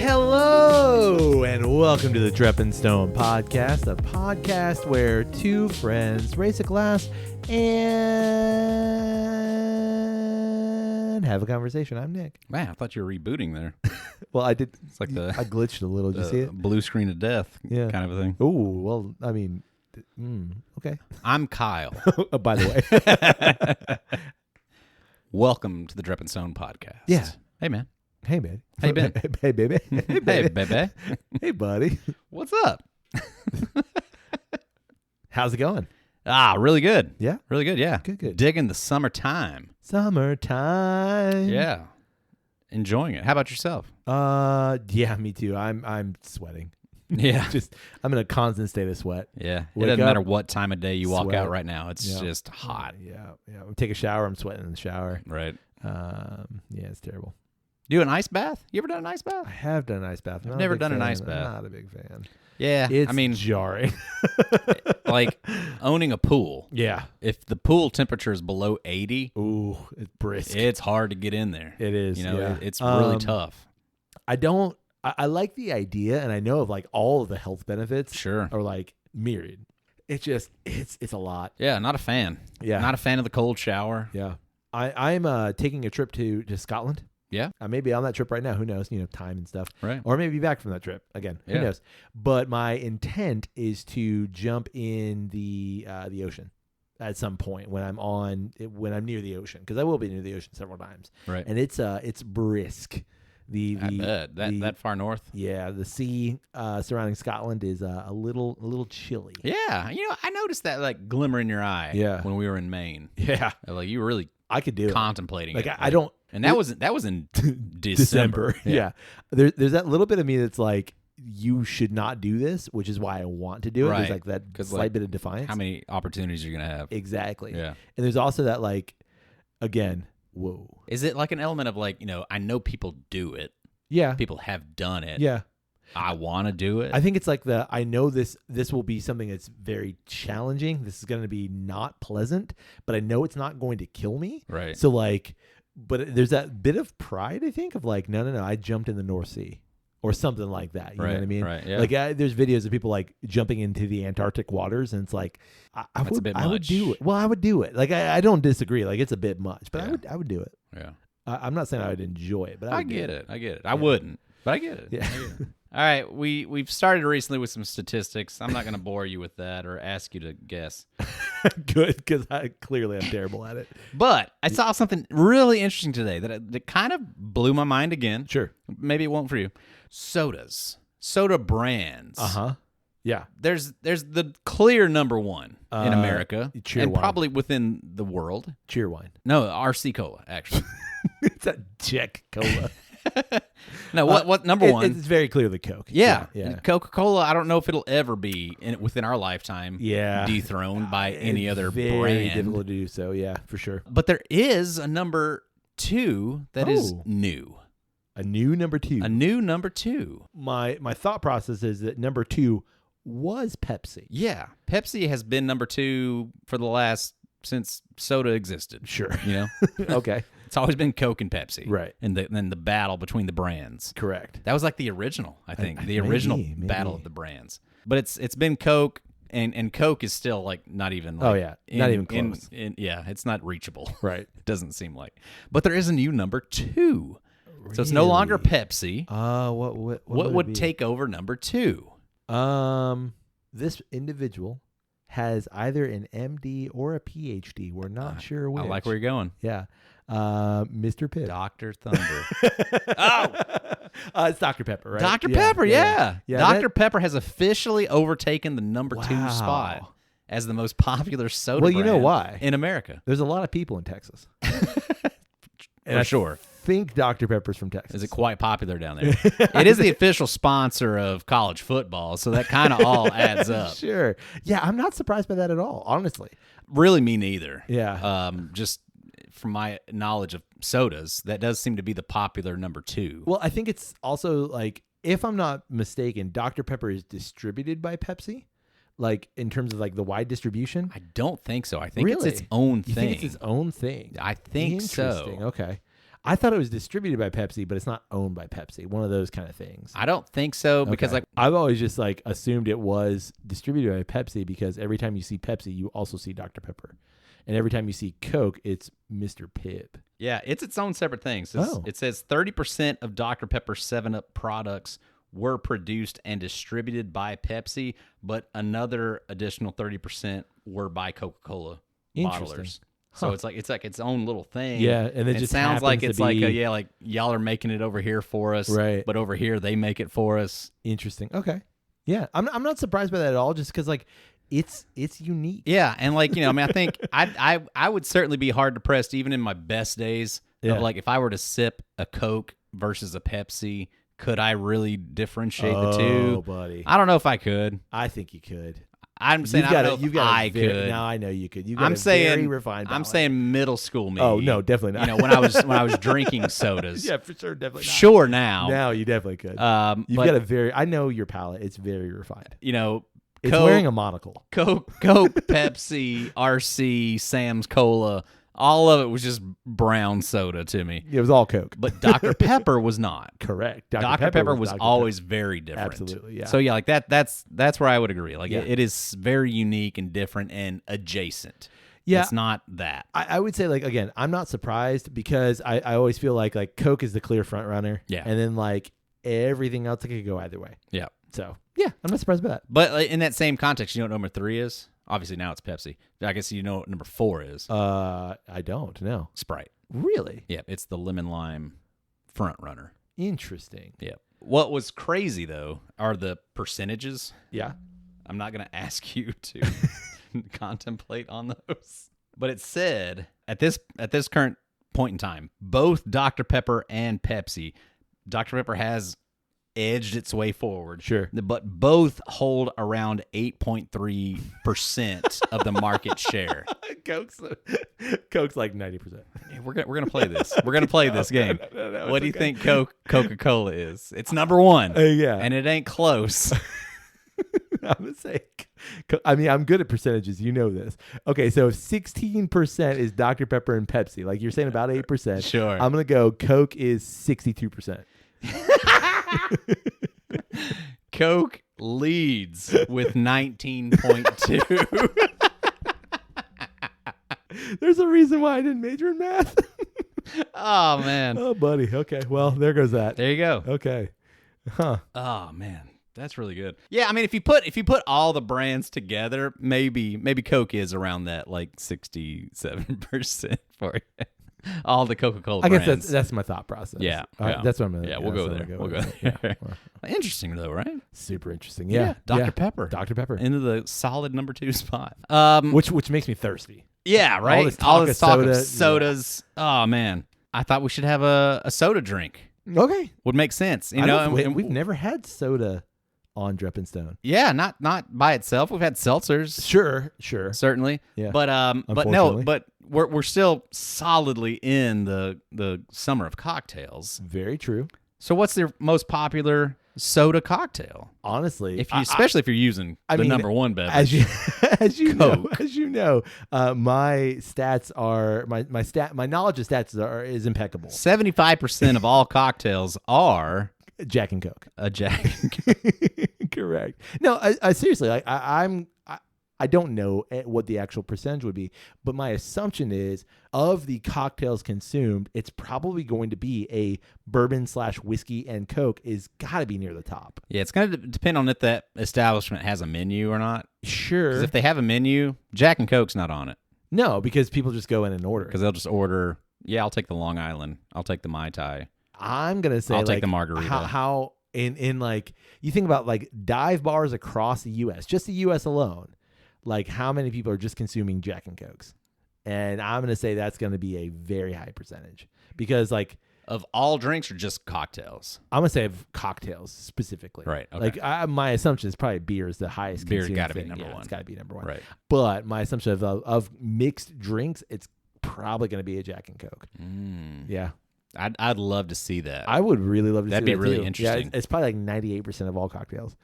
Hello, and welcome to the Drep and Stone podcast, a podcast where two friends raise a glass and have a conversation. I'm Nick. Man, I thought you were rebooting there. Well, I did. It's like I glitched a little. Did you see it? Blue screen of death kind of a thing. Oh, well, I mean, okay. I'm Kyle. Oh, by the way. Welcome to the Drep and Stone podcast. Yeah. Hey, man. Hey, man. Hey, Ben. Hey, baby. Hey, baby. Hey, baby. Hey, buddy. What's up? How's it going? Really good. Yeah? Really good, yeah. Good. Digging the summertime. Summertime. Yeah. Enjoying it. How about yourself? Yeah, me too. I'm sweating. Yeah. I'm in a constant state of sweat. Yeah. Wake It doesn't up, matter what time of day you walk sweat. out right now. It's just hot. Yeah. Take a shower. I'm sweating in the shower. Right. Yeah, it's terrible. Do an ice bath? You ever done an ice bath? I have done an ice bath. I've never done an ice bath. I'm not a big fan. Yeah. It's jarring. Like owning a pool. Yeah. If the pool temperature is below 80, Ooh, it's brisk. it's hard to get in there. It is. You know, yeah. it's really tough. I like the idea, and I know of like all of the health benefits. Sure. Are like myriad. It's just it's a lot. Yeah, not a fan. Yeah. Not a fan of the cold shower. Yeah. I'm taking a trip to Scotland. Yeah. I may be on that trip right now. Who knows? Time and stuff. Right. Or maybe back from that trip again. Who knows? But my intent is to jump in the ocean at some point when I'm near the ocean, because I will be near the ocean several times. Right. And it's brisk. I bet. That far north. Yeah. The sea surrounding Scotland is a little chilly. Yeah. I noticed that like glimmer in your eye. Yeah. When we were in Maine. Yeah. Like you were really I could do contemplating it. it. I don't. And that was in December. Yeah. There's that little bit of me that's like, you should not do this, which is why I want to do it. Right. There's like that slight bit of defiance. How many opportunities are you going to have? Exactly. Yeah. And there's also that like, again, whoa. Is it like an element of like, I know people do it. Yeah. People have done it. Yeah. I want to do it. I think it's like I know this will be something that's very challenging. This is going to be not pleasant, but I know it's not going to kill me. Right. So like, but there's that bit of pride, I think, of like, no, I jumped in the North Sea or something like that. You know what I mean? Right. Yeah. Like there's videos of people like jumping into the Antarctic waters, and it's like, I would do it. Well, I would do it. Like I don't disagree. Like it's a bit much, but I would do it. Yeah. I'm not saying I would enjoy it, but I get it. I wouldn't, but I get it. Yeah. All right, we've started recently with some statistics. I'm not going to bore you with that or ask you to guess. Good, because I clearly am terrible at it. But I saw something really interesting today that kind of blew my mind again. Sure. Maybe it won't for you. Soda brands. Yeah. There's the clear number one in America Cheer and wine. probably within the world. Cheer wine. No, RC Cola actually. It's a Jack Cola. No, what number one? It's very clearly Coke. Yeah. Yeah. Coca Cola, I don't know if it'll ever be within our lifetime dethroned by any other very brand. difficult to do so, yeah, for sure. But there is a number two that is new. A new number two. A new number two. My thought process is that number two was Pepsi. Yeah. Pepsi has been number two for since soda existed. Sure. Okay. It's always been Coke and Pepsi. Right. And then the battle between the brands. Correct. That was like the original, I think. The original maybe. battle of the brands. But it's been Coke, and Coke is still like not even like not even close. It's not reachable. Right. It doesn't seem like. But there is a new number two. Really? So it's no longer Pepsi. What would take over number two? This individual has either an MD or a PhD. We're not sure which. I like where you're going. Yeah. Mr. Pibb. Dr. Thunder. It's Dr. Pepper, right? Dr. Pepper, yeah. Dr. That... Pepper has officially overtaken the number two spot as the most popular soda brand. Well, you know why? In America. There's a lot of people in Texas. For sure. I think Dr. Pepper's from Texas. Is it quite popular down there? It is the official sponsor of college football, so that kind of all adds up. Sure. Yeah, I'm not surprised by that at all, honestly. Really, me neither. Yeah. Just from my knowledge of sodas, that does seem to be the popular number two. Well, I think it's also like, if I'm not mistaken, Dr. Pepper is distributed by Pepsi. Like in terms of like the wide distribution? I don't think so. I think really? It's its own thing. You think it's its own thing? I think so. Okay. I thought it was distributed by Pepsi, but it's not owned by Pepsi. One of those kind of things. I don't think so because I've always just assumed it was distributed by Pepsi because every time you see Pepsi, you also see Dr. Pepper. And every time you see Coke, it's Mr. Pibb. Yeah, it's its own separate thing. So it says 30% of Dr. Pepper 7-Up products were produced and distributed by Pepsi, but another additional 30% were by Coca Cola bottlers. So it's like its own little thing. Yeah, and it just sounds like it's like y'all are making it over here for us, right? But over here they make it for us. Interesting. Okay. Yeah, I'm not surprised by that at all. Just because it's unique. Yeah, and I mean, I think I would certainly be hard pressed even in my best days of if I were to sip a Coke versus a Pepsi, could I really differentiate the two? Oh, buddy, I don't know if I could. I think you could. I'm saying I don't know if I could. No, I know you could. I'm saying very refined palate. I'm saying middle school me. Oh no, definitely not. When I was drinking sodas. Yeah, for sure, definitely. Not. Sure now. Now you definitely could. You've got a very. I know your palate. It's very refined. It's Coke, wearing a monocle. Coke, Pepsi, RC, Sam's Cola. All of it was just brown soda to me. It was all Coke. But Dr. Pepper was not. Correct. Dr. Pepper was always very different. Absolutely, yeah. So yeah, that's where I would agree. It is very unique and different and adjacent. Yeah. It's not that. I would say again, I'm not surprised because I always feel like Coke is the clear front runner. Yeah. And then everything else, it could go either way. Yeah. So yeah, I'm not surprised by that. But in that same context, you know what number 3 is? Obviously now it's Pepsi. I guess you know what number 4 is. I don't know. Sprite. Really? Yeah, it's the lemon lime front runner. Interesting. Yeah. What was crazy though are the percentages. Yeah. I'm not going to ask you to contemplate on those. But it said at this current point in time, both Dr. Pepper and Pepsi, Dr. Pepper has edged its way forward. Sure. But both hold around 8.3% of the market share. Coke's like 90%. Hey, we're gonna play this. We're gonna play this game. No, what do you think Coca Cola is? It's number 1. Yeah. And it ain't close. I'm gonna say, I'm good at percentages. You know this. Okay, so if 16% is Dr. Pepper and Pepsi, like you're saying about 8%. Sure. I'm gonna go Coke is 62%. Coke leads with 19.2. There's a reason why I didn't major in math. Oh man. Oh buddy. Okay. Well, there goes that. There you go. Okay. Huh. Oh man. That's really good. Yeah, I mean if you put all the brands together, maybe Coke is around that 67% for you. All the Coca-Cola brands. I guess that's my thought process. Yeah. That's what I'm gonna. Yeah, we'll go there. We'll go there. Yeah. Interesting though, right? Super interesting. Yeah. Dr. Pepper. Dr. Pepper into the solid number 2 spot. Which makes me thirsty. Yeah, right. All this talk of sodas. Yeah. Oh man, I thought we should have a soda drink. Okay, would make sense. We've never had soda on Drep and Stone. Yeah, not by itself. We've had seltzers. Sure, certainly. Yeah, but we're still solidly in the summer of cocktails. Very true. So, what's their most popular soda cocktail? Honestly, especially if you're using the number 1 beverage, as you Coke. know, my stats are my knowledge of stats is impeccable. 75% of all cocktails are Jack and Coke. A Jack and Coke. Correct. No, I seriously, I don't know what the actual percentage would be, but my assumption is of the cocktails consumed, it's probably going to be a bourbon / whiskey and Coke is got to be near the top. Yeah, it's going to depend on if that establishment has a menu or not. Sure. Because if they have a menu, Jack and Coke's not on it. No, because people just go in and order. Because they'll just order, I'll take the Long Island. I'll take the Mai Tai. I'm going to say I'll take the margarita. How in you think about dive bars across the U.S., just the U.S. alone, how many people are just consuming Jack and Cokes? And I'm going to say that's going to be a very high percentage because of all drinks or just cocktails? I'm going to say of cocktails specifically. Right. Okay. My assumption is probably beer is the highest. Beer's got to be number 1. It's got to be number 1. Right. But my assumption of mixed drinks, it's probably going to be a Jack and Coke. Yeah. I'd love to see that. I would really love to see that. That'd be really too. interesting. Yeah, it's probably 98% of all cocktails.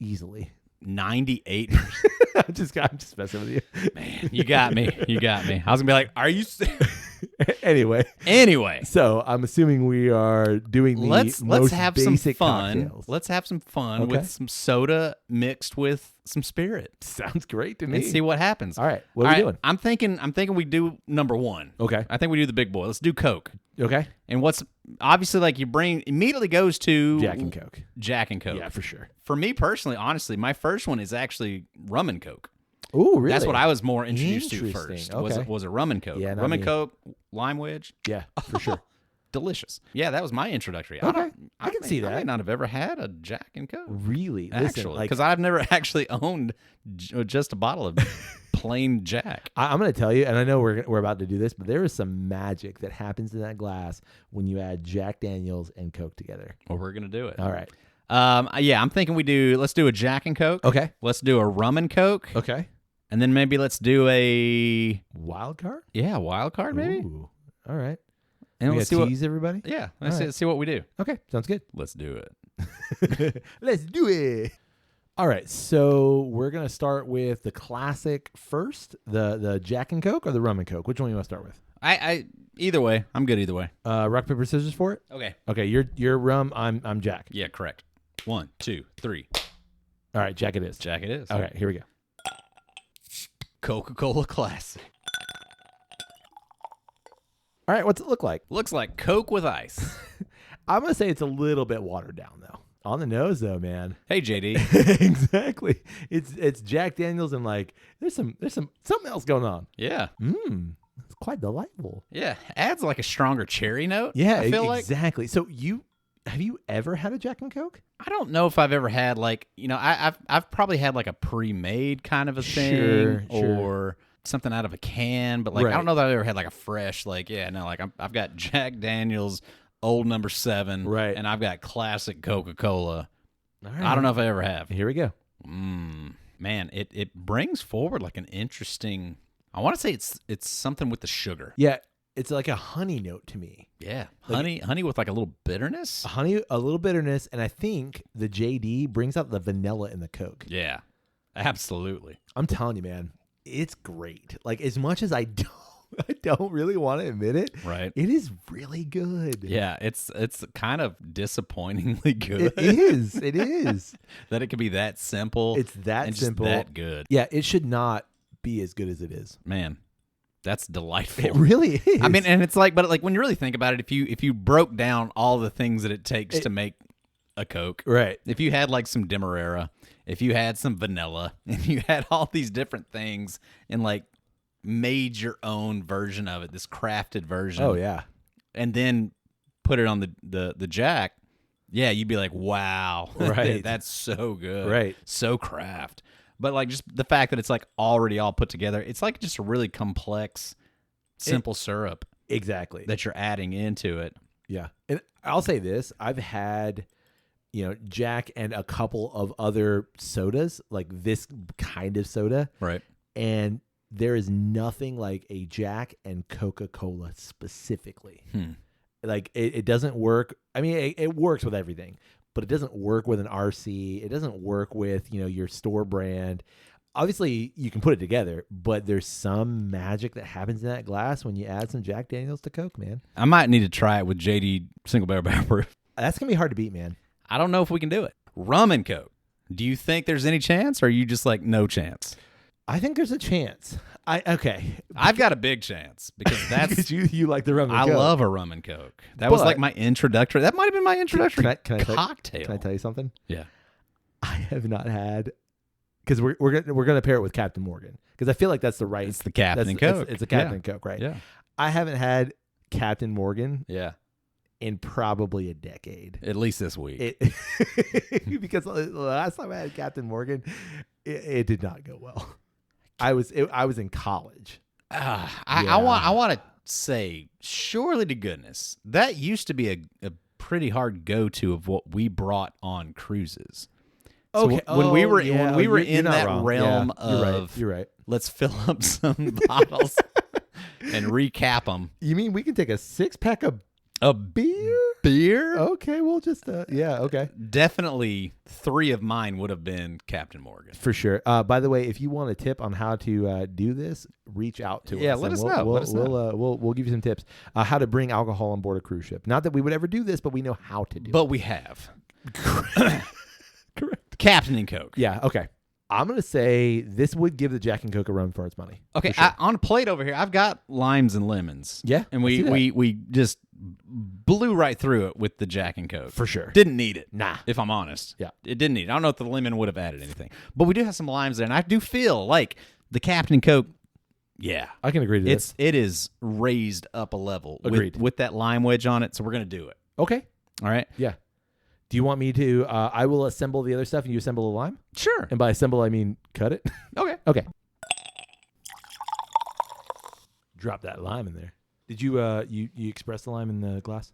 Easily. 98%. I'm just messing with you. Man, you got me. I was gonna be like, are you Anyway. So I'm assuming we are doing the let's most have basic some fun. cocktails. Let's have some fun with some soda mixed with some spirit. Sounds great to me. And see what happens. All right. What are we doing? I'm thinking we do number one. Okay. I think we do the big boy. Let's do Coke. Okay. And what's obviously like your brain immediately goes to Jack and Coke. Jack and Coke. Yeah, for sure. For me personally, honestly, my first one is actually rum and Coke. Oh, really? That's what I was more introduced to Interesting. first. Okay. Was a rum and Coke. Yeah, rum and Coke, lime wedge. Yeah, for sure. Delicious. Yeah, that was my introductory. Okay. I can see that. I may not have ever had a Jack and Coke. Really? Actually, because I've never actually owned just a bottle of plain Jack. I'm going to tell you, and I know we're about to do this, but there is some magic that happens in that glass when you add Jack Daniels and Coke together. Well, we're going to do it. All right. Yeah, I'm thinking let's do a Jack and Coke. Okay. Let's do a rum and Coke. Okay. And then maybe let's do a wild card? Yeah, wild card maybe. Ooh. All right. And let's tease everybody? Yeah. Let's see what we do. Okay. Sounds good. Let's do it. Let's do it. All right. So we're going to start with the classic first, the Jack and Coke or the rum and Coke. Which one do you want to start with? I either way. I'm good either way. Rock, paper, scissors for it? Okay. Okay. You're rum. I'm Jack. Yeah, correct. 1, 2, 3. All right. Jack it is. Jack it is. Okay. Here we go. Coca Cola Classic. All right, what's it look like? Looks like Coke with ice. I'm going to say it's a little bit watered down, though. On the nose, though, man. Hey, JD. Exactly. It's Jack Daniels and, like, there's something else going on. Yeah. It's quite delightful. Yeah. Adds, like, a stronger cherry note. Yeah, I feel exactly. So have you ever had a Jack and Coke? I don't know if I've ever had, like, I've probably had, like, a pre-made kind of a thing. Or something out of a can, but like I don't know that I ever had like a fresh, like I've got Jack Daniels Old Number 7, right, and I've got classic Coca Cola. Right. I don't know if I ever have. Here we go. Man, it brings forward like an interesting. I want to say it's something with the sugar. Yeah, it's like a honey note to me. Yeah, honey with like a little bitterness. A little bitterness, and I think the JD brings out the vanilla in the Coke. Yeah, absolutely. I'm telling you, man. It's great. Like, as much as I don't really want to admit it. Right. It is really good. Yeah, it's kind of disappointingly good. It is. It is. That it could be that simple. It's that simple. Just that good. Yeah, it should not be as good as it is. Man, that's delightful. It really is. I mean, and it's like, but like when you really think about it, if you broke down all the things that it takes to make a Coke. Right. If you had like some Demerara, if you had some vanilla, and you had all these different things and like made your own version of it, this crafted version. Oh yeah. And then put it on the Jack, yeah, you'd be like, wow. Right. That's so good. Right. So craft. But like just the fact that it's like already all put together, it's like just a really complex, simple syrup. Exactly. That you're adding into it. Yeah. And I'll say this, I've had Jack and a couple of other sodas, like this kind of soda. Right. And there is nothing like a Jack and Coca-Cola specifically. Like it doesn't work. I mean, it works with everything, but it doesn't work with an RC. It doesn't work with, your store brand. Obviously, you can put it together, but there's some magic that happens in that glass when you add some Jack Daniels to Coke, man. I might need to try it with JD Single Barrel Proof. That's going to be hard to beat, man. I don't know if we can do it. Rum and Coke. Do you think there's any chance, or are you just like no chance? I think there's a chance. I've got a big chance because that's you like the rum and Coke. I love a rum and Coke. That was like my introductory. That might have been my introductory cocktail. Can I tell you something? Yeah. I have not had, because we're gonna pair it with Captain Morgan, because I feel like that's the right. It's the Captain Coke. It's a Captain Coke, right? Yeah. I haven't had Captain Morgan. Yeah. In probably a decade. At least this week. Because the last time I had Captain Morgan, it did not go well. I was in college. I want to say, surely to goodness, that used to be a pretty hard go-to of what we brought on cruises. So okay. When we were in that wrong. realm you're right. Let's fill up some bottles and recap them. You mean we can take a 6-pack of A beer? Okay, we'll just yeah, okay. Definitely 3 of mine would have been Captain Morgan. For sure. By the way, if you want a tip on how to do this, reach out to us. Yeah, let us know. We'll give you some tips. How to bring alcohol on board a cruise ship. Not that we would ever do this, but we know how to do it. But we have. Correct. Captain and Coke. Yeah, okay. I'm going to say this would give the Jack and Coke a run for its money. Okay, sure. on a plate over here, I've got limes and lemons. Yeah, and we just blew right through it with the Jack and Coke. For sure. Didn't need it. Nah. If I'm honest. Yeah. It didn't need it. I don't know if the lemon would have added anything. But we do have some limes there, and I do feel like the Captain and Coke, yeah. I can agree to this. It is raised up a level. Agreed. With that lime wedge on it, so we're going to do it. Okay. All right? Yeah. Do you want me to, I will assemble the other stuff and you assemble the lime? Sure. And by assemble, I mean cut it. Okay. Okay. Drop that lime in there. Did you you express the lime in the glass?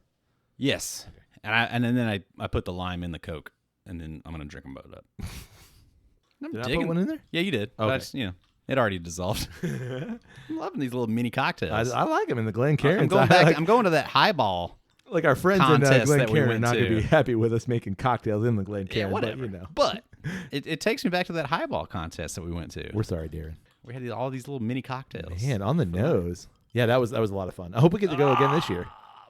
Yes. And then I put the lime in the Coke, and then I'm going to drink them both up. Did I put one in there? Yeah, you did. Okay. I just, it already dissolved. I'm loving these little mini cocktails. I like them in the Glencairn. I'm going back. I'm going to that highball. Like our friends in contest that we Glencairn are went not going to to. be happy with us making cocktails in the Glencairn. Yeah, whatever. But, But it takes me back to that highball contest that we went to. we're sorry, Darren. We had all these little mini cocktails. Man, on the nose. Yeah, that was a lot of fun. I hope we get to go again this year.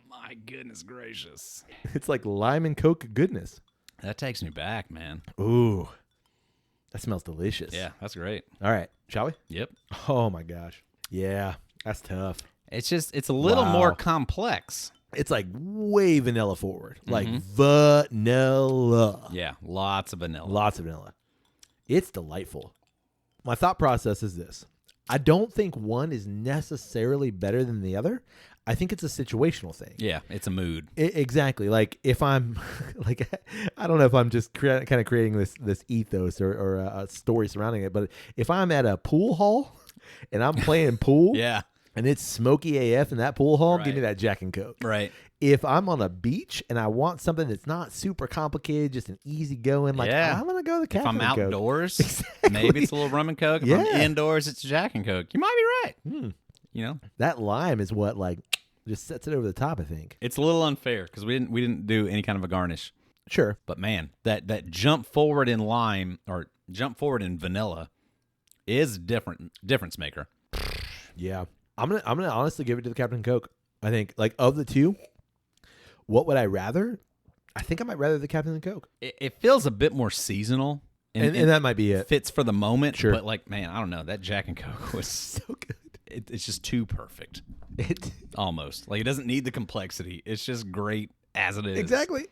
My goodness gracious. It's like lime and Coke goodness. That takes me back, man. Ooh. That smells delicious. Yeah, that's great. All right. Shall we? Yep. Oh, my gosh. Yeah. That's tough. It's a little Wow. more complex. It's like way vanilla forward. Like vanilla. Yeah, lots of vanilla. Lots of vanilla. It's delightful. My thought process is this. I don't think one is necessarily better than the other. I think it's a situational thing. Yeah, it's a mood. Exactly. Like if I'm like, I don't know if I'm just kind of creating this ethos or a story surrounding it, but if I'm at a pool hall and I'm playing pool Yeah. and it's smoky AF in that pool hall, give me Right. that Jack and Coke. Right. If I'm on a beach and I want something that's not super complicated, just an easy going, like Yeah. I'm going to go the If Captain I'm and Coke. outdoors, Exactly. maybe it's a little rum and Coke. If I'm Yeah. indoors, it's Jack and Coke. You might be right. That lime is what like just sets it over the top, I think. It's a little unfair because we didn't do any kind of a garnish. Sure. But man, that jump forward in lime or jump forward in vanilla is difference maker. Yeah. I'm gonna honestly give it to the Captain Coke. I think like of the two, what would I rather? I think I might rather the Captain Coke. It feels a bit more seasonal. And that might be it. Fits for the moment. Sure. But like, man, I don't know. That Jack and Coke was So good. It's just too perfect. Almost. Like it doesn't need the complexity. It's just great as it is. Exactly.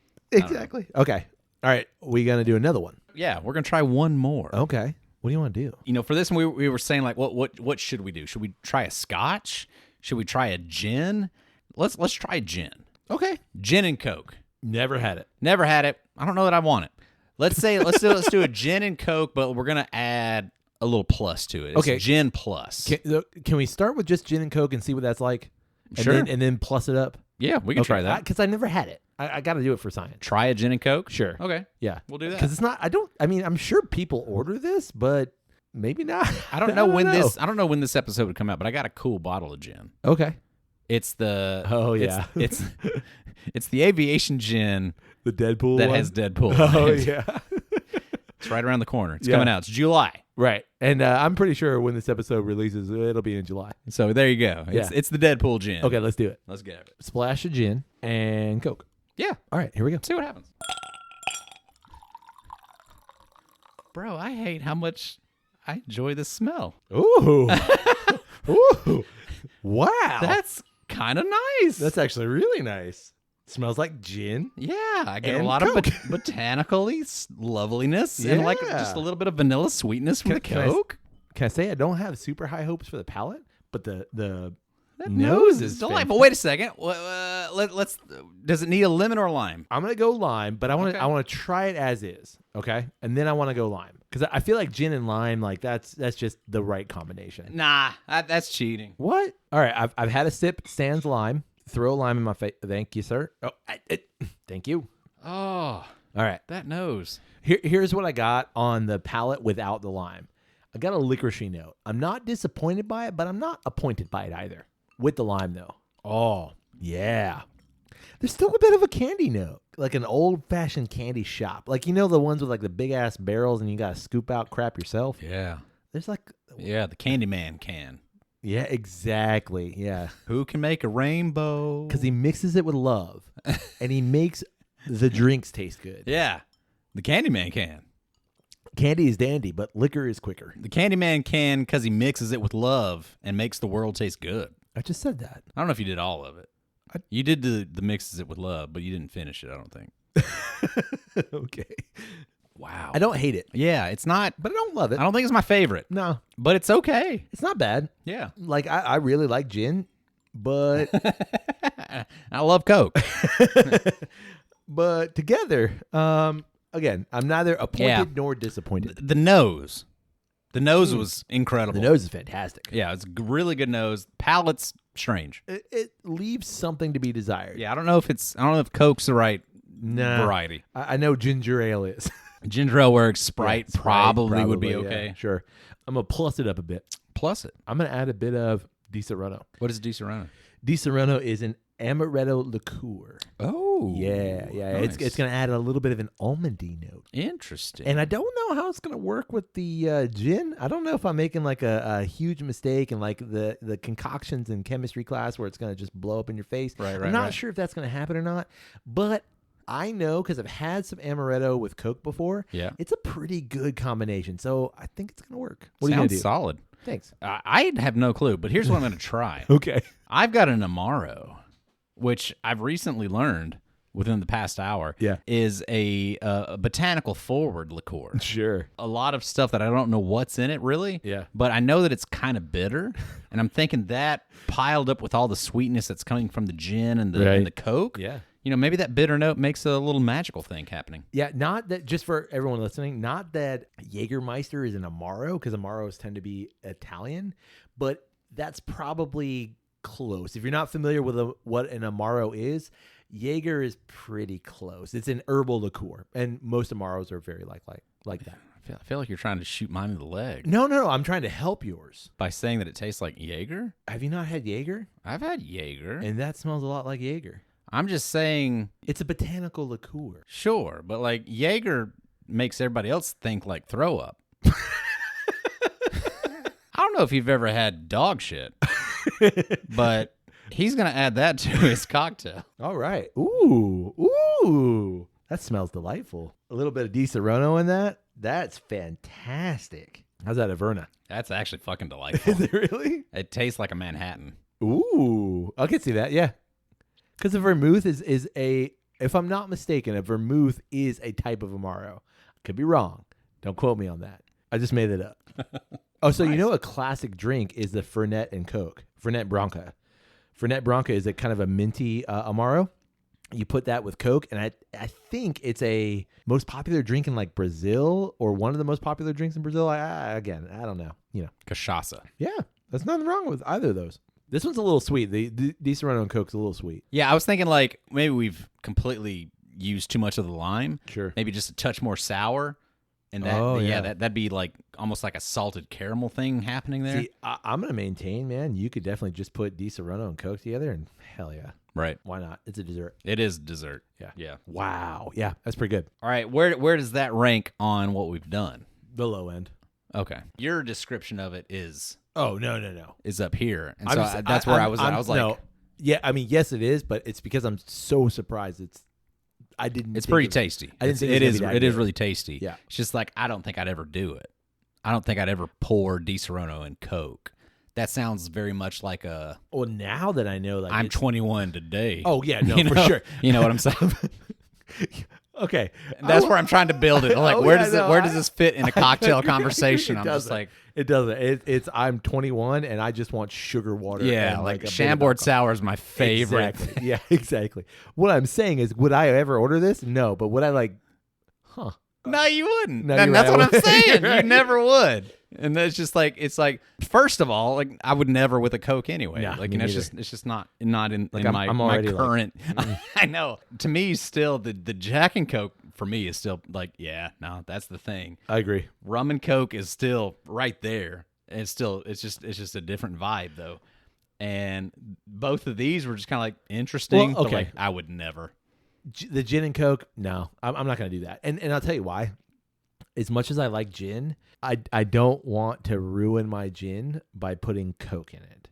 Okay. All right. We gonna do another one. Yeah, we're gonna try one more. Okay. What do you want to do? You know, for this one, we were saying like, what should we do? Should we try a Scotch? Should we try a gin? Let's try gin. Okay. Gin and Coke. Never had it. Never had it. I don't know that I want it. Let's do a gin and Coke, but we're gonna add a little plus to it. It's Okay. Gin plus. Can we start with just gin and Coke and see what that's like? And Sure. and then plus it up. Yeah, we can try that. Because I never had it. I got to do it for science. Try a gin and Coke. Sure. Okay. Yeah. We'll do that. Because it's not. I mean, I'm sure people order this, but maybe not. I don't know when this episode would come out, but I got a cool bottle of gin. Okay. It's the it's the aviation gin The Deadpool that one? has Deadpool. Oh on it. yeah. It's right around the corner. It's Yeah. coming out. It's July. Right. And I'm pretty sure when this episode releases, it'll be in July. So there you go. It's the Deadpool gin. Okay, let's do it. Let's get it. Splash of gin and Coke. Yeah. All right, here we go. See what happens. Bro, I hate how much I enjoy the smell. Ooh. Ooh. Wow. That's kind of nice. That's actually really nice. Smells like gin. Yeah, I get a And lot Coke. of botanical loveliness and like Yeah. just a little bit of vanilla sweetness from the Can I- Coke. Can I say I don't have super high hopes for the palate, but the That nose is is delightful. Wait a second. Let's. Does it need a lemon or lime? I'm gonna go lime, but I want to Okay. I want to try it as is, okay? And then I want to go lime because I feel like gin and lime, like that's just the right combination. Nah, that's cheating. What? All right, I've had a sip. Sans lime. Throw a lime in my face. Thank you, sir. Oh, thank you. Oh, All right. that nose. Here's what I got on the palate without the lime. I got a licoricey note. I'm not disappointed by it, but I'm not appointed by it either. With the lime though. Oh yeah. There's still a bit of a candy note, like an old-fashioned candy shop. Like, you know the ones with like the big-ass barrels and you got to scoop out crap yourself? Yeah. There's like... Yeah, the Candyman can. Yeah, exactly. Yeah. Who can make a rainbow? Because he mixes it with love, and he makes the drinks taste good. Yeah, the Candyman can. Candy is dandy, but liquor is quicker. The Candyman can because he mixes it with love and makes the world taste good. I just said that. I don't know if you did all of it. You did the mixes it with love, but you didn't finish it, I don't think. Okay. Wow. I don't hate it. Yeah, it's not. But I don't love it. I don't think it's my favorite. No. But it's okay. It's not bad. Yeah. Like, I really like gin, but... I love Coke. But together, again, I'm neither appointed nor disappointed. The nose. The nose was incredible. The nose is fantastic. Yeah, it's a really good nose. Palate's strange. It leaves something to be desired. Yeah, I don't know if Coke's the right variety. I know ginger ale is. Ginger ale works. Sprite, probably would be okay. Yeah, sure. I'm going to plus it up a bit. Plus it. I'm going to add a bit of Di Serrano. What is Di Serrano? Di Serrano is an amaretto liqueur. Oh. Yeah. Nice. It's going to add a little bit of an almondy note. Interesting. And I don't know how it's going to work with the gin. I don't know if I'm making like a huge mistake in like the concoctions in chemistry class where it's going to just blow up in your face. Right. I'm not sure if that's going to happen or not, but I know because I've had some amaretto with Coke before. Yeah. It's a pretty good combination. So I think it's going to work. What are you going to do? Solid. Thanks. I have no clue, but here's what I'm going to try. Okay. I've got an Amaro, which I've recently learned within the past hour is a botanical forward liqueur. Sure. A lot of stuff that I don't know what's in it really. Yeah. But I know that it's kind of bitter, and I'm thinking that piled up with all the sweetness that's coming from the gin and the Coke. Yeah. You know, maybe that bitter note makes a little magical thing happening. Yeah, not that, just for everyone listening, not that Jägermeister is an Amaro, because Amaros tend to be Italian, but that's probably close. If you're not familiar with what an Amaro is, Jaeger is pretty close. It's an herbal liqueur, and most Amaros are very like that. I feel like you're trying to shoot mine in the leg. No, I'm trying to help yours. By saying that it tastes like Jaeger? Have you not had Jaeger? I've had Jaeger. And that smells a lot like Jaeger. I'm just saying... It's a botanical liqueur. Sure, but like Jaeger makes everybody else think like throw up. I don't know if you've ever had dog shit, but he's going to add that to his cocktail. All right. Ooh. That smells delightful. A little bit of Di Serrano in that. That's fantastic. How's that, Averna? That's actually fucking delightful. Is it really? It tastes like a Manhattan. Ooh. I can see that, yeah. Because a vermouth is a, if I'm not mistaken, a vermouth is a type of Amaro. Could be wrong. Don't quote me on that. I just made it up. Oh, so nice. You know a classic drink is the Fernet and Coke. Fernet Branca. Fernet Branca is a kind of a minty Amaro. You put that with Coke, and I think it's a most popular drink in like Brazil, or one of the most popular drinks in Brazil. Again, I don't know. You know, cachaça. Yeah, there's nothing wrong with either of those. This one's a little sweet. The Di Serrano and Coke's a little sweet. Yeah, I was thinking like maybe we've completely used too much of the lime. Sure. Maybe just a touch more sour. And that, that'd be like almost like a salted caramel thing happening there. See, I'm going to maintain, man, you could definitely just put Di Serrano and Coke together, and hell yeah. Right. Why not? It's a dessert. It is dessert. Yeah. Wow. Yeah, that's pretty good. All right, where does that rank on what we've done? The low end. Okay. Your description of it is... Oh, no. Is up here. And that's where I was at. I was like... No. Yeah, I mean, yes, it is, but it's because I'm so surprised It's pretty tasty. I didn't think it is really tasty. Yeah. It's just like I don't think I'd ever do it. I don't think I'd ever pour Di Serrano in Coke. That sounds very much like a... Well, now that I know... like I'm 21 today. Oh, yeah, no, for sure. You know what I'm saying? Okay. And that's where I'm trying to build it. I'm like, where does this fit in a cocktail conversation? I'm just like... It doesn't. It's I'm 21 and I just want sugar water. Yeah, and like Chambord sour is my favorite. Exactly. Yeah, exactly. What I'm saying is, would I ever order this? No, but would I like... Huh. No, you wouldn't. No, and that's what I'm saying. Right. You never would. And it's just like, first of all, like I would never with a Coke anyway. Yeah, like, you know, it's just not in like my current. Like, I know. To me, still the Jack and Coke for me is still like, yeah, no, that's the thing. I agree. Rum and Coke is still right there. It's just a different vibe though. And both of these were just kind of like interesting. Well, okay. But like, I would never. The gin and Coke, no. I'm not going to do that. And I'll tell you why. As much as I like gin, I don't want to ruin my gin by putting Coke in it.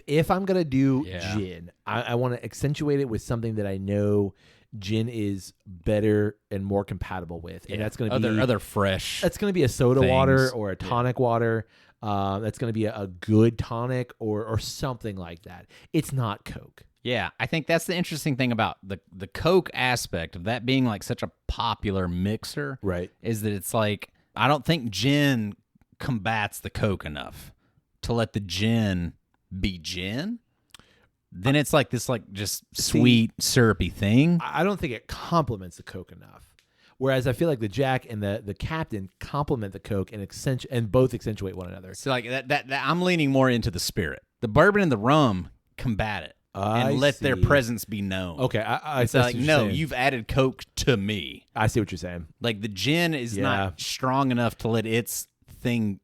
If I'm going to do gin, I want to accentuate it with something that I know gin is better and more compatible with. And that's going to be other fresh. That's going to be a soda things. Water or a tonic water. That's going to be a good tonic or something like that. It's not Coke. Yeah, I think that's the interesting thing about the Coke aspect of that being like such a popular mixer. Right. Is that it's like, I don't think gin combats the Coke enough to let the gin be gin. Then it's like this like just sweet, syrupy thing. I don't think it complements the Coke enough. Whereas I feel like the Jack and the Captain complement the Coke and both accentuate one another. So like that I'm leaning more into the spirit. The bourbon and the rum combat it. And let their presence be known. Okay, I it's like, no, you've added Coke to me. I see what you're saying. Like the gin is not strong enough to let its thing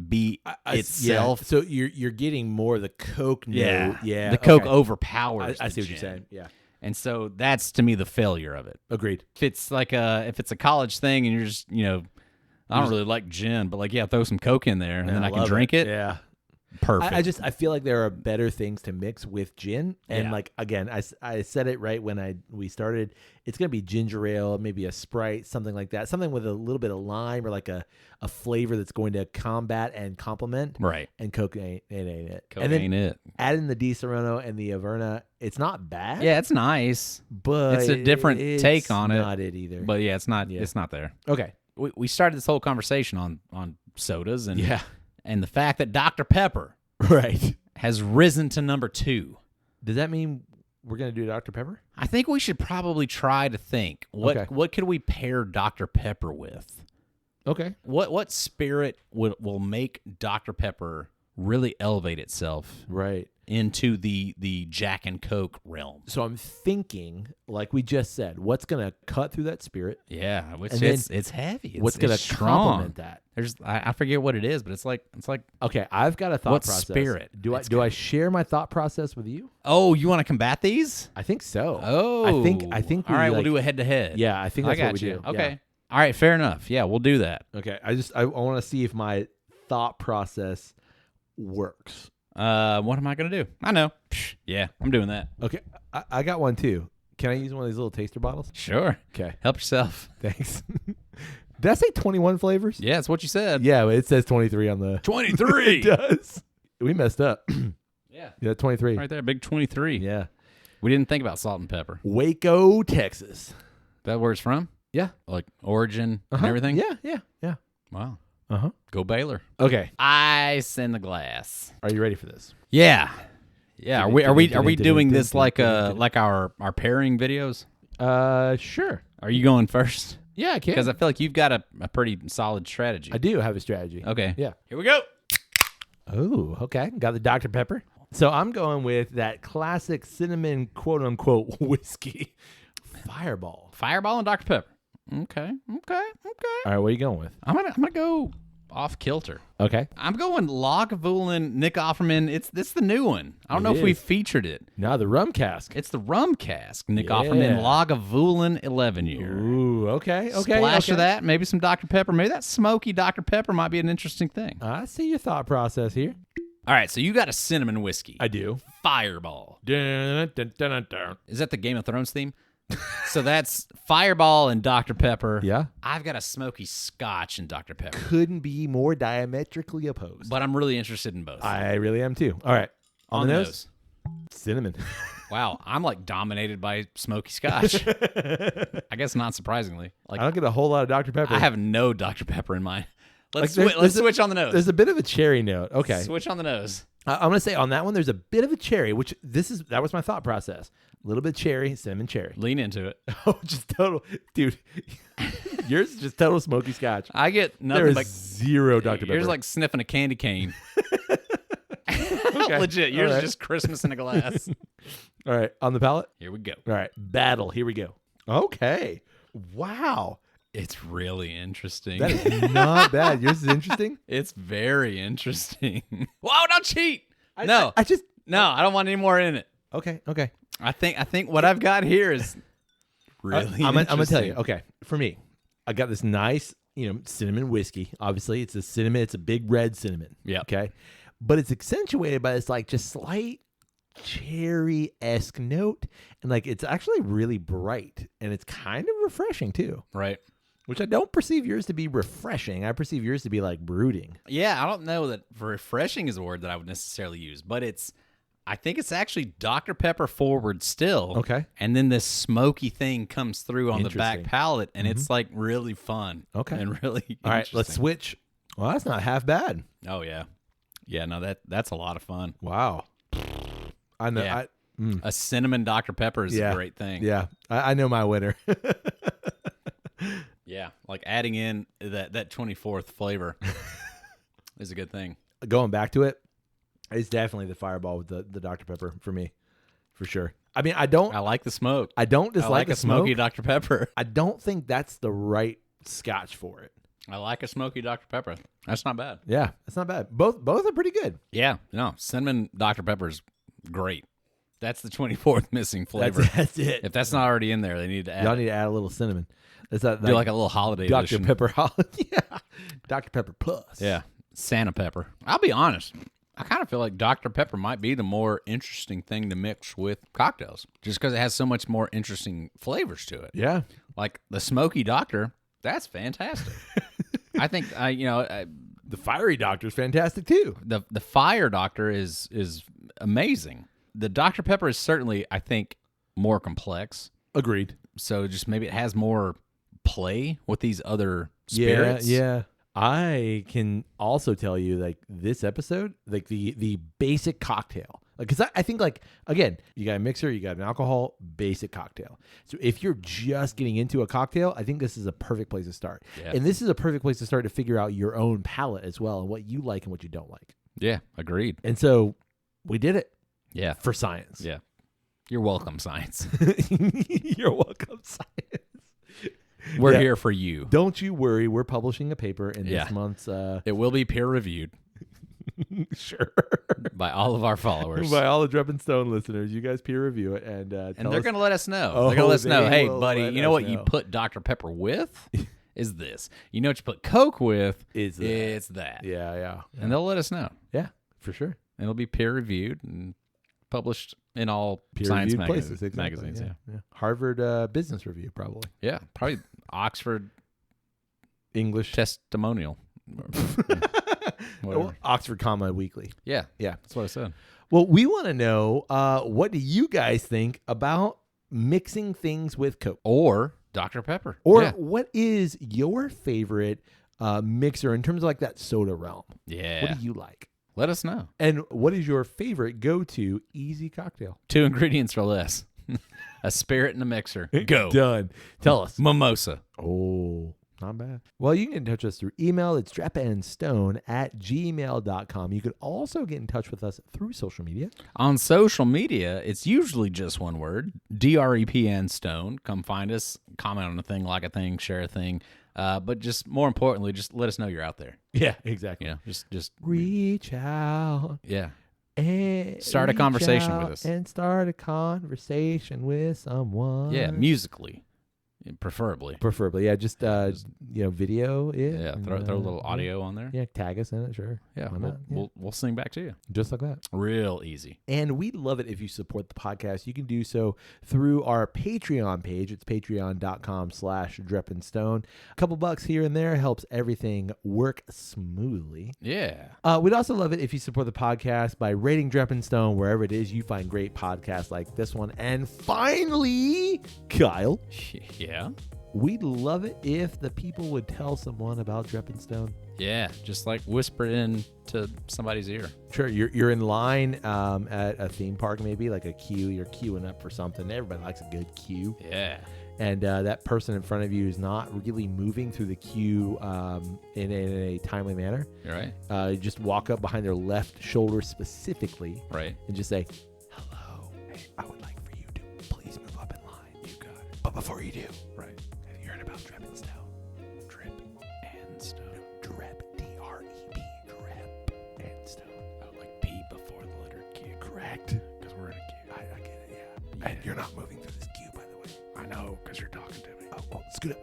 be itself. Yeah. So you're getting more of the Coke note. Yeah. The Coke overpowers. I see what gin. you're saying. Yeah. And so that's to me the failure of it. Agreed. If it's like if it's a college thing and you're just I don't really like gin, but like throw some Coke in there and then I can drink it. Yeah. Perfect. I feel like there are better things to mix with gin, and like again, I said it right when we started. It's gonna be ginger ale, maybe a Sprite, something like that, something with a little bit of lime or like a flavor that's going to combat and complement. Right. And Coke ain't it. Coke and then ain't it. Add in the Di Serono and the Averna. It's not bad. Yeah, it's nice, but it's a different take on it. Not it either. But yeah, it's not. Yeah. It's not there. Okay. We started this whole conversation on sodas and the fact that Dr. Pepper has risen to number 2. Does that mean we're going to do Dr. Pepper? I think we should probably try to think what could we pair Dr. Pepper with? Okay. What spirit will make Dr. Pepper really elevate itself into the Jack and Coke realm? So I'm thinking, like we just said, what's going to cut through that spirit? Yeah, it's heavy. What's going to complement that? I forget what it is, but it's like okay. I've got a thought process. What spirit? Do I share my thought process with you? Oh, you want to combat these? I think so. Oh, I think. All right, we'll do a head to head. Yeah, I think that's what we do. Okay. Yeah. All right, fair enough. Yeah, we'll do that. Okay. I want to see if my thought process works. What am I gonna do? I know. Yeah, I'm doing that. Okay, I got one too. Can I use one of these little taster bottles? Sure. Okay. Help yourself. Thanks. Did I say 21 flavors? Yeah, that's what you said. Yeah, but it says 23 on the 23. It does. We messed up. Yeah, 23. Right there, big 23. Yeah. We didn't think about salt and pepper. Waco, Texas. That where it's from? Yeah. Like origin and everything? Yeah. Wow. Uh-huh. Go Baylor. Okay. Ice in the glass. Are you ready for this? Yeah. Yeah. Are we doing this like our pairing videos? Sure. Are you going first? Yeah, I can. Because I feel like you've got a pretty solid strategy. I do have a strategy. Okay. Yeah. Here we go. Oh, okay. Got the Dr. Pepper. So I'm going with that classic cinnamon quote unquote whiskey. Fireball. Fireball and Dr. Pepper. Okay. All right, what are you going with? I'm gonna go off kilter. Okay. I'm going Lagavulin, Nick Offerman. It's the new one. I don't know if we featured it. No, the rum cask. It's the rum cask. Nick Offerman Lagavulin 11 year. Ooh, okay. Splash of that, maybe some Dr. Pepper. Maybe that smoky Dr. Pepper might be an interesting thing. I see your thought process here. All right, so you got a cinnamon whiskey. I do. Fireball. Dun, dun, dun, dun, dun. Is that the Game of Thrones theme? So that's Fireball and Dr. Pepper. Yeah. I've got a smoky Scotch and Dr. Pepper. Couldn't be more diametrically opposed. But I'm really interested in both. I really am too. All right. On the nose? Cinnamon. Wow. I'm like dominated by smoky Scotch. I guess not surprisingly. Like I don't get a whole lot of Dr. Pepper. I have no Dr. Pepper in mine. Let's switch on the nose. There's a bit of a cherry note. Okay. Switch on the nose. I'm going to say on that one, there's a bit of a cherry, which that was my thought process. A little bit cherry, cinnamon cherry. Lean into it. Oh, just total. Dude, yours is just total smoky Scotch. I get nothing there is but zero Dr. Pepper. Yours like sniffing a candy cane. Legit. Yours is just Christmas in a glass. All right. On the palate? Here we go. All right. Battle. Here we go. Okay. Wow. It's really interesting. That is not bad. Yours is interesting? It's very interesting. Whoa, don't cheat. No. No, I don't want any more in it. Okay. I think what I've got here is really I'm gonna tell you. Okay, for me, I got this nice, cinnamon whiskey. Obviously, it's a cinnamon. It's a big red cinnamon. Yeah. Okay, but it's accentuated by this like just slight cherry-esque note, and like it's actually really bright, and it's kind of refreshing too. Right. Which I don't perceive yours to be refreshing. I perceive yours to be like brooding. Yeah, I don't know that refreshing is a word that I would necessarily use, but I think it's actually Dr. Pepper forward still. Okay. And then this smoky thing comes through on the back palate, and it's like really fun. Okay. And really All right, let's switch. Well, that's not half bad. Oh, yeah. Yeah, no, that's a lot of fun. Wow. I know. Yeah. A cinnamon Dr. Pepper is a great thing. Yeah, I know my winner. Yeah, like adding in that 24th flavor is a good thing. Going back to it, it's definitely the Fireball with the Dr. Pepper for me, for sure. I mean, I like the smoke. I don't dislike a smoky Dr. Pepper. I don't think that's the right scotch for it. I like a smoky Dr. Pepper. That's not bad. Yeah, that's not bad. Both are pretty good. Yeah, no, cinnamon Dr. Pepper is great. That's the 24th missing flavor. That's it. If that's not already in there, they need to add. Y'all need to add a little cinnamon. That's that. Do like a little holiday Dr. edition. Pepper holiday. Yeah, Dr. Pepper Plus. Yeah, Santa Pepper. I'll be honest. I kind of feel like Dr. Pepper might be the more interesting thing to mix with cocktails, just because it has so much more interesting flavors to it. Yeah, like the Smoky Doctor. That's fantastic. I think the Fiery Doctor is fantastic too. The Fire Doctor is amazing. The Dr. Pepper is certainly, I think, more complex. Agreed. So just maybe it has more play with these other spirits. Yeah. I can also tell you, like, this episode, like the basic cocktail, because I think, like, again, you got a mixer, you got an alcohol, basic cocktail. So if you're just getting into a cocktail, I think this is a perfect place to start. Yeah. And this is a perfect place to start to figure out your own palate as well, and what you like and what you don't like. Yeah, agreed. And so we did it. Yeah. For science. Yeah. You're welcome, science. You're welcome, science. We're here for you. Don't you worry. We're publishing a paper in this month's... It will be peer-reviewed. Sure. By all of our followers. By all the Drep and Stone listeners. You guys peer review it. And they're going to let us know. Oh, they're going to let us know, hey, buddy, you know what you put Dr. Pepper with? Is this. You know what you put Coke with? It's that. Yeah. And they'll let us know. Yeah, for sure. And it'll be peer-reviewed and published in all science places, magazines. Yeah. Harvard Business Review, probably. Yeah, probably Oxford English Testimonial. Well, Oxford, Weekly. Yeah, that's what I said. Well, we want to know, what do you guys think about mixing things with Coke or Dr. Pepper, or what is your favorite mixer in terms of like that soda realm? Yeah, what do you like? Let us know. And what is your favorite go-to easy cocktail? 2 ingredients or less. A spirit and a mixer. Go. Done. Tell us. Mimosa. Oh, not bad. Well, you can get in touch with us through email. It's drepandstone@gmail.com. You could also get in touch with us through social media. On social media, it's usually just one word, DREPN Stone. Come find us, comment on a thing, like a thing, share a thing. But just more importantly, just let us know you're out there. Yeah, exactly. You know, just reach out. Yeah. And start a conversation with us. And start a conversation with someone. Yeah, musically. Preferably. Yeah. Just video. Yeah. Throw a little audio on there. Yeah. Tag us in it. Sure. Yeah. We'll sing back to you. Just like that. Real easy. And we'd love it if you support the podcast. You can do so through our Patreon page. It's patreon.com/drepandstone. A couple bucks here and there helps everything work smoothly. Yeah. We'd also love it if you support the podcast by rating Drep and Stone wherever it is you find great podcasts like this one. And finally, Kyle. Yeah. We'd love it if the people would tell someone about Drep and Stone. Yeah, just like whisper it into somebody's ear. Sure, you're in line at a theme park, maybe like a queue. You're queuing up for something. Everybody likes a good queue. Yeah. And that person in front of you is not really moving through the queue in a timely manner. You're right. You just walk up behind their left shoulder specifically. Right. And just say, hello, hey, I would like for you to please move up in line. You got it. But before you do, right. Have you heard about Drep and Stone? Drip and Stone. Drep, DREP. Drep and Stone. Oh, like P before the letter Q. Correct. Correct. Because we're in a queue. I get it, yeah. And you're not moving through this queue, by the way. I know, because you're talking to me. Oh, scoot up.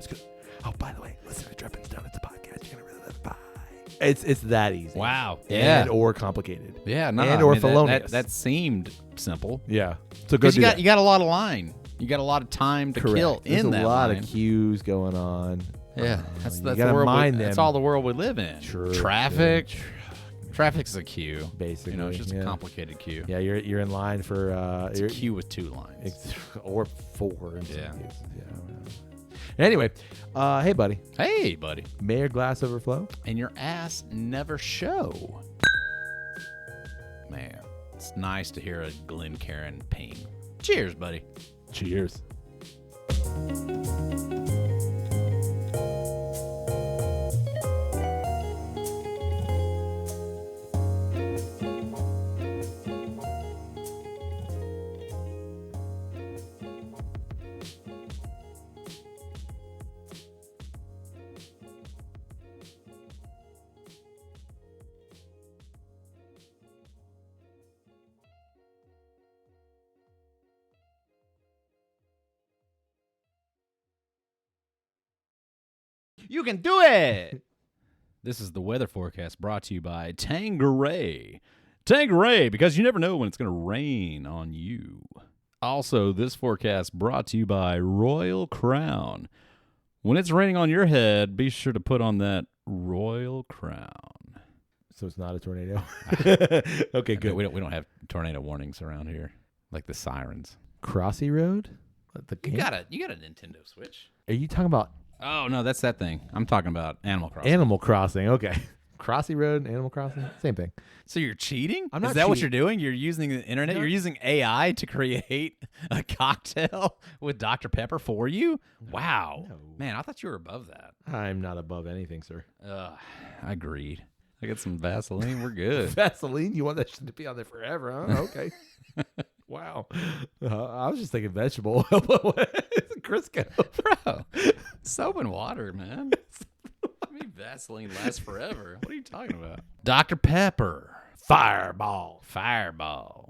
Oh, by the way, listen to Drippin's Donuts, a podcast. You're going to really love the pie. It's that easy. Wow. And or complicated. Yeah, no. And or felonious. That seemed simple. Yeah. So go do that. You got a lot of line. You got a lot of time to kill in that There's a lot line. of queues going on. Yeah, that's you the gotta world. mind them. That's all the world we live in. True. Traffic. Traffic's a queue. Basically, You know, it's just a complicated queue. Yeah, you're in line for It's a queue with 2 lines. or 4 in some Yeah. cases. Yeah. Anyway, hey buddy. Hey, buddy. May your glass overflow. And your ass never show. Man, it's nice to hear a Glencairn ping. Cheers, buddy. Cheers. You can do it. This is the weather forecast brought to you by Tanqueray. Tanqueray, because you never know when it's going to rain on you. Also, this forecast brought to you by Royal Crown. When it's raining on your head, be sure to put on that Royal Crown. So it's not a tornado. Okay, good. We don't have tornado warnings around here, like the sirens. Crossy Road? You got a Nintendo Switch. Are you talking about Oh no, that's that thing. I'm talking about Animal Crossing. Animal Crossing? Okay. Crossy Road, Animal Crossing, same thing. So you're cheating? I'm not Is that what cheating. you're doing? You're using the internet? No. You're using AI to create a cocktail with Dr. Pepper for you? Wow. No. Man, I thought you were above that. I'm not above anything, sir. I agreed. I got some Vaseline. We're good. Vaseline? You want that shit to be on there forever, huh? Okay. Wow. I was just thinking vegetable oil. It's a Crisco. Bro, soap and water, man. I mean, Vaseline lasts forever. What are you talking about? Dr. Pepper. Fireball. Fireball.